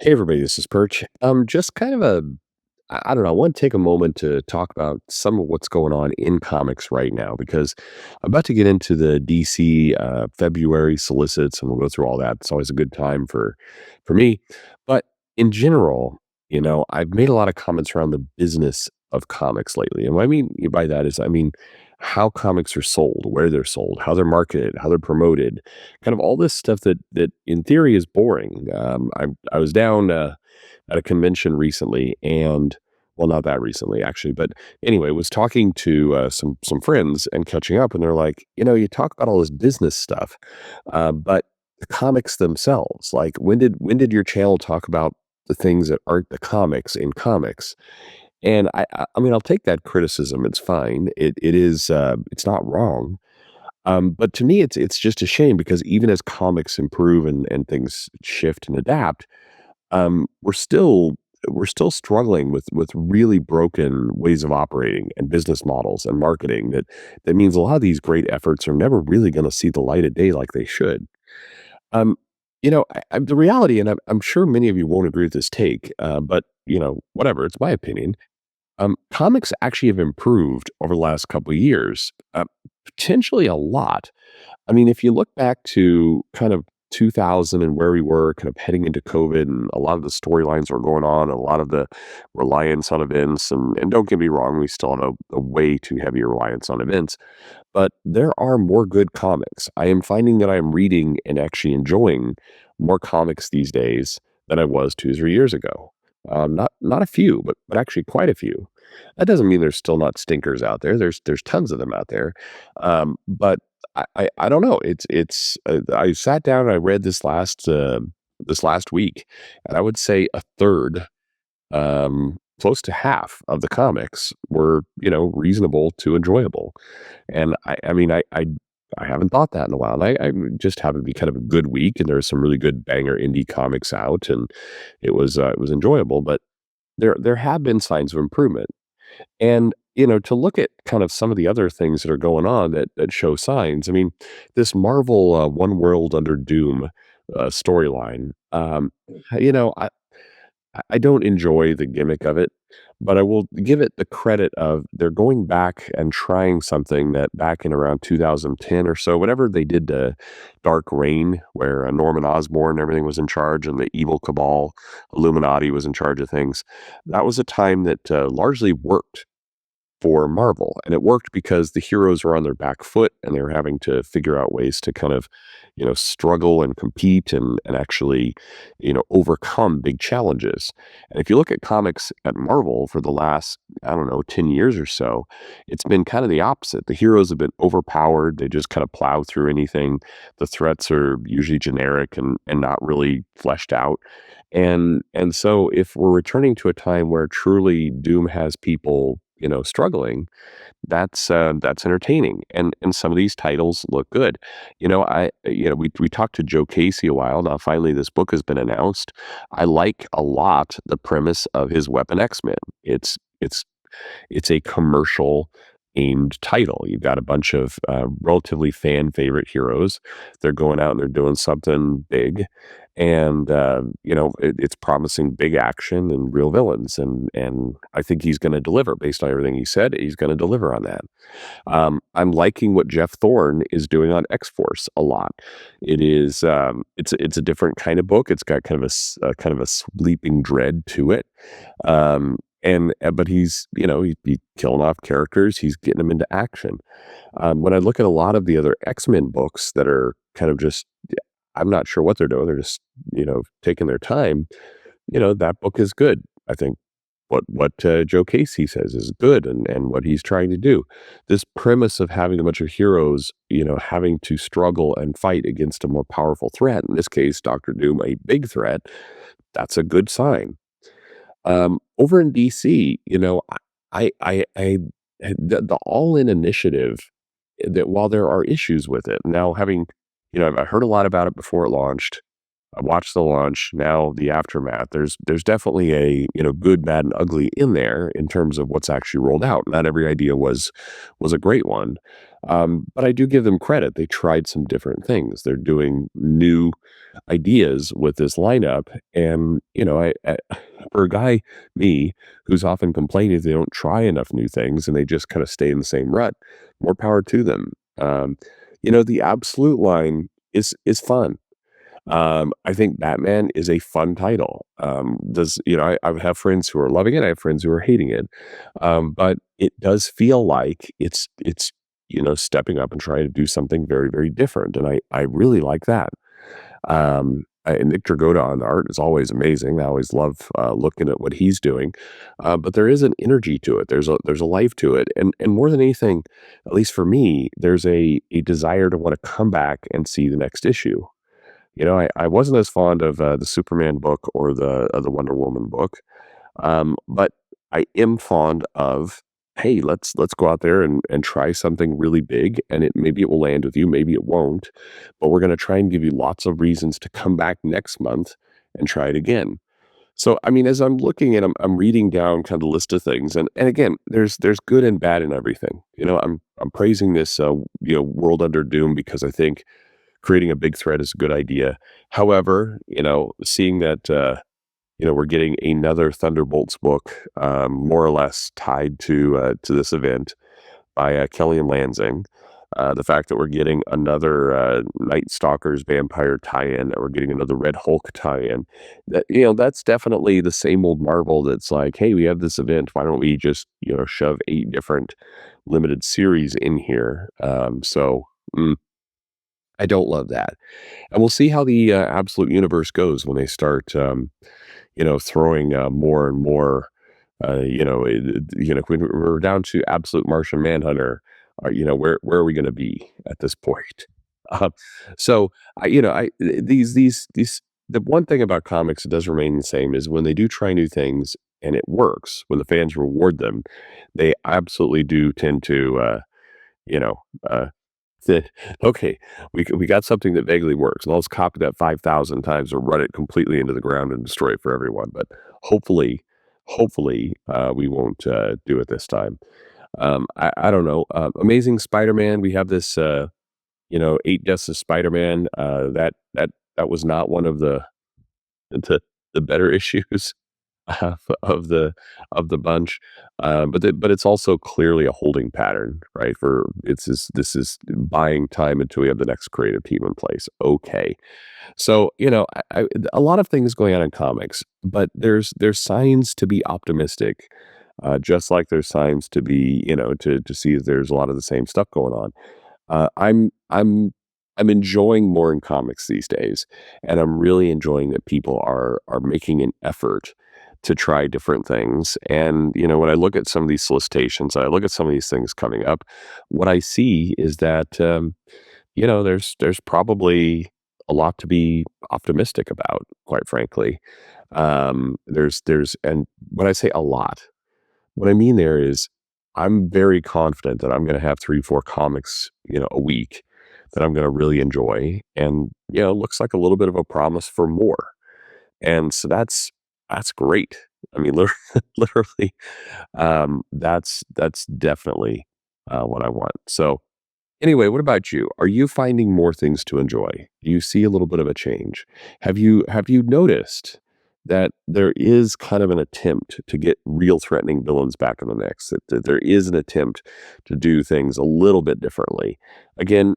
Hey everybody, this is Perch. Just kind of I don't know. I want to take a moment to talk about some of what's going on in comics right now because I'm about to get into the DC February solicits, and we'll go through all that. It's always a good time for me. But in general, I've made a lot of comments around the business of comics lately, and what I mean by that is, I mean how comics are sold, where they're sold, how they're marketed, how they're promoted, kind of all this stuff that in theory is boring. I was down. At a convention recently, and well, not that recently actually, but anyway, was talking to some friends and catching up, and they're like, you talk about all this business stuff, but the comics themselves, like when did your channel talk about the things that aren't the comics in comics? And I mean, I'll take that criticism. It's fine. It is it's not wrong. But to me, it's just a shame because even as comics improve and things shift and adapt, we're still struggling with really broken ways of operating and business models and marketing that means a lot of these great efforts are never really going to see the light of day like they should. Um, the reality, and I'm sure many of you won't agree with this take, but whatever, it's my opinion. Comics actually have improved over the last couple of years, potentially a lot. I mean, if you look back to kind of 2000 and where we were kind of heading into COVID, and a lot of the storylines were going on, a lot of the reliance on events, and don't get me wrong, we still have a way too heavy reliance on events, but there are more good comics. I am finding that I am reading and actually enjoying more comics these days than I was 2 or 3 years ago. Not a few, but actually quite a few. That doesn't mean there's still not stinkers out there. There's tons of them out there, but I don't know. I sat down and I read this last week, and I would say a third, close to half of the comics were, reasonable to enjoyable. And I mean, I haven't thought that in a while. And I just happened to be kind of a good week, and there were some really good banger indie comics out, and it was enjoyable. But there have been signs of improvement. And, to look at kind of some of the other things that are going on that show signs. I mean, this Marvel One World Under Doom storyline. You know, I I don't enjoy the gimmick of it, but I will give it the credit of they're going back and trying something that back in around 2010 or so, whenever they did Dark Reign, where Norman Osborn and everything was in charge, and the evil cabal, Illuminati was in charge of things. That was a time that largely worked for Marvel. And it worked because the heroes were on their back foot and they were having to figure out ways to kind of, struggle and compete and actually, overcome big challenges. And if you look at comics at Marvel for the last, I don't know, 10 years or so, it's been kind of the opposite. The heroes have been overpowered. They just kind of plow through anything. The threats are usually generic and not really fleshed out. And so if we're returning to a time where truly Doom has people struggling, that's entertaining, and some of these titles look good. We talked to Joe Casey a while now. Finally, this book has been announced. I like a lot the premise of his Weapon X-Men. It's a commercial aimed title. You've got a bunch of relatively fan favorite heroes. They're going out and they're doing something big, and it's promising big action and real villains. And I think he's going to deliver based on everything he said. He's going to deliver on that. I'm liking what Jeff Thorne is doing on X Force a lot. It's a different kind of book. It's got kind of a kind of a sleeping dread to it. But he's he's killing off characters. He's getting them into action. When I look at a lot of the other X-Men books that are kind of just, I'm not sure what they're doing. They're just taking their time. That book is good. I think what Joe Casey says is good, and what he's trying to do. This premise of having a bunch of heroes, having to struggle and fight against a more powerful threat. In this case, Doctor Doom, a big threat. That's a good sign. Over in DC, the All In initiative, that while there are issues with it, now having, I heard a lot about it before it launched. I watched the launch, now the aftermath. There's definitely a, good, bad, and ugly in there in terms of what's actually rolled out. Not every idea was a great one. But I do give them credit. They tried some different things. They're doing new ideas with this lineup, and for a guy me who's often complaining they don't try enough new things and they just kind of stay in the same rut, more power to them. Um, the absolute line is fun. I think Batman is a fun title. Does I have friends who are loving it. I have friends who are hating it. But it does feel like it's stepping up and trying to do something very very different, and I really like that. And Nick Dragotta on the art is always amazing. I always love looking at what he's doing, but there is an energy to it. There's a life to it, and more than anything, at least for me, there's a desire to want to come back and see the next issue. I wasn't as fond of the Superman book or the Wonder Woman book, but I am fond of, hey, let's go out there and try something really big, and maybe it will land with you, maybe it won't, but we're going to try and give you lots of reasons to come back next month and try it again. So, I mean, as I'm looking at, I'm reading down kind of the list of things, and again, there's good and bad in everything. I'm praising this World Under Doom because I think creating a big thread is a good idea. However, seeing that we're getting another Thunderbolts book, more or less tied to this event by Kelly and Lansing. The fact that we're getting another Night Stalkers vampire tie-in, that we're getting another Red Hulk tie-in, that's definitely the same old Marvel. That's like, hey, we have this event. Why don't we just shove 8 different limited series in here? I don't love that. And we'll see how the absolute universe goes when they start, throwing more and more. When we're down to absolute Martian Manhunter, where are we going to be at this point? Um, so these the one thing about comics that does remain the same is when they do try new things and it works, when the fans reward them, they absolutely do tend to you know uh, the okay, we got something that vaguely works, and let's copy that 5,000 times or run it completely into the ground and destroy it for everyone. But hopefully, we won't do it this time. I don't know. Amazing Spider-Man. We have this, 8 Deaths of Spider-Man. That was not one of the, the better issues of the bunch, but it's also clearly a holding pattern, right? For this is buying time until we have the next creative team in place. Okay, so a lot of things going on in comics, but there's signs to be optimistic, just like there's signs to be to see that there's a lot of the same stuff going on. I'm enjoying more in comics these days, and I'm really enjoying that people are making an effort to try different things. And when I look at some of these solicitations, I look at some of these things coming up. What I see is that there's probably a lot to be optimistic about, quite frankly. And when I say a lot, what I mean there is I'm very confident that I'm going to have 3, 4 comics, a week that I'm going to really enjoy. And, it looks like a little bit of a promise for more. And so that's great. I mean, literally, that's definitely what I want. So anyway, what about you? Are you finding more things to enjoy? Do you see a little bit of a change? Have you noticed that there is kind of an attempt to get real threatening villains back in the mix? That there is an attempt to do things a little bit differently. Again,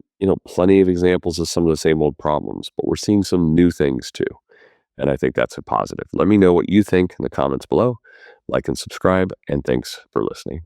plenty of examples of some of the same old problems, but we're seeing some new things too. And I think that's a positive. Let me know what you think in the comments below. Like and subscribe, and thanks for listening.